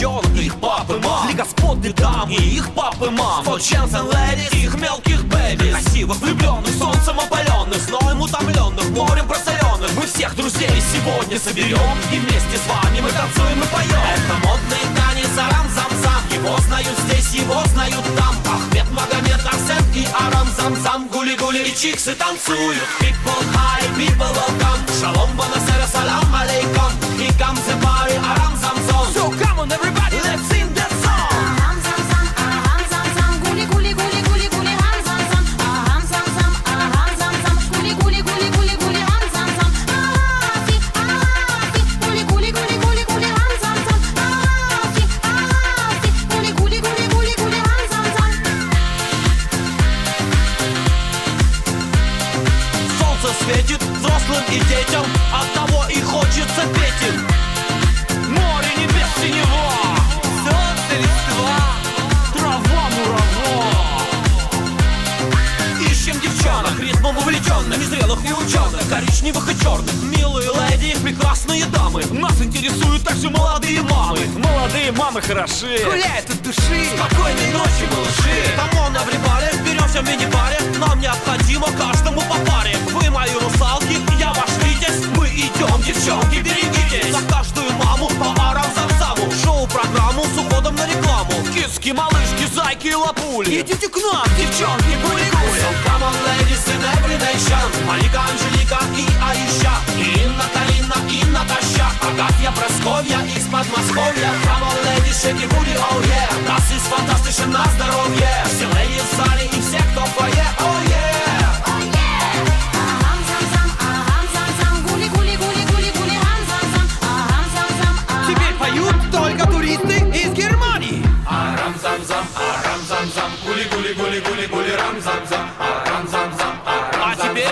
девчонок, их папы, мам, для господ и дам, и их папы, мам, for chance and ladies, их мелких бэби, красивых, влюбленных, солнцем опаленных, зноем утомленных, морем просоленных. Мы всех друзей сегодня соберем, и вместе с вами мы танцуем и поем. Это модный танец арам-зам-зам, его знают здесь, его знают там. Ахмед, Магомед, Арсен и Арам-зам-зам, гули-гули и чиксы танцуют. People high, people welcome, шалом, бонасера, салам алейкум. Here comes the party, арам-зам-зам. So come on everybody, let's sing that song. Арам-зам-зам, арам-зам-зам, гули-гули-гули-гули-гули, арам-зам-зам, арам-зам-зам, арам-зам-зам, гули-гули-гули-гули-гули, арам-зам-зам, арафи, арафи, гули-гули-гули-гули-гули, арам-зам-зам, арафи, арафи, гули-гули-гули-гули-гули, арам-зам-зам. Солнце светит взрослым и детям, оттого и хочется петь им. Море, небес, синева, солнце, листва, трава, мурава. Ищем девчонок, ритмом увлеченных, незрелых и ученых, коричневых и черных. Милые леди, прекрасные дамы, нас интересуют также молодые мамы. Молодые мамы хороши, Гуляет от души. спокойной ночи, малыши. Камон, everybody, беремся в мини-баре, нам необходимо каждому по паре. Вы мои русалки, я ваш Витязь, мы идем, девчонки, берегитесь. За каждую маму по арам-зам-заму, шоу-программу с уходом на рекламу. Киски, малышки, зайки и лапули, Идите к нам, девчонки, гули-гули. So come on, ladies in every nation, Малика, Анжелика и Аиша, и Инна, Карина и Наташа, Агафья, Просковья из Подмосковья. Come on, ladies, shake your booty, oh yeah. Das ist fantastisch на здоровье. Все леди в зале и все, кто в фойе, oh yeah. Арам-зам-зам, арам-зам-зам, гули-гули-гули-гули-гули, арам-зам-зам, арам-зам-зам, Теперь поют только туристы из Германии. Арам-зам-зам, арам-зам-зам, гули-гули-гули-гули-гули, рам-зам-зам, арам-зам-зам, арам-зам-зам. А теперь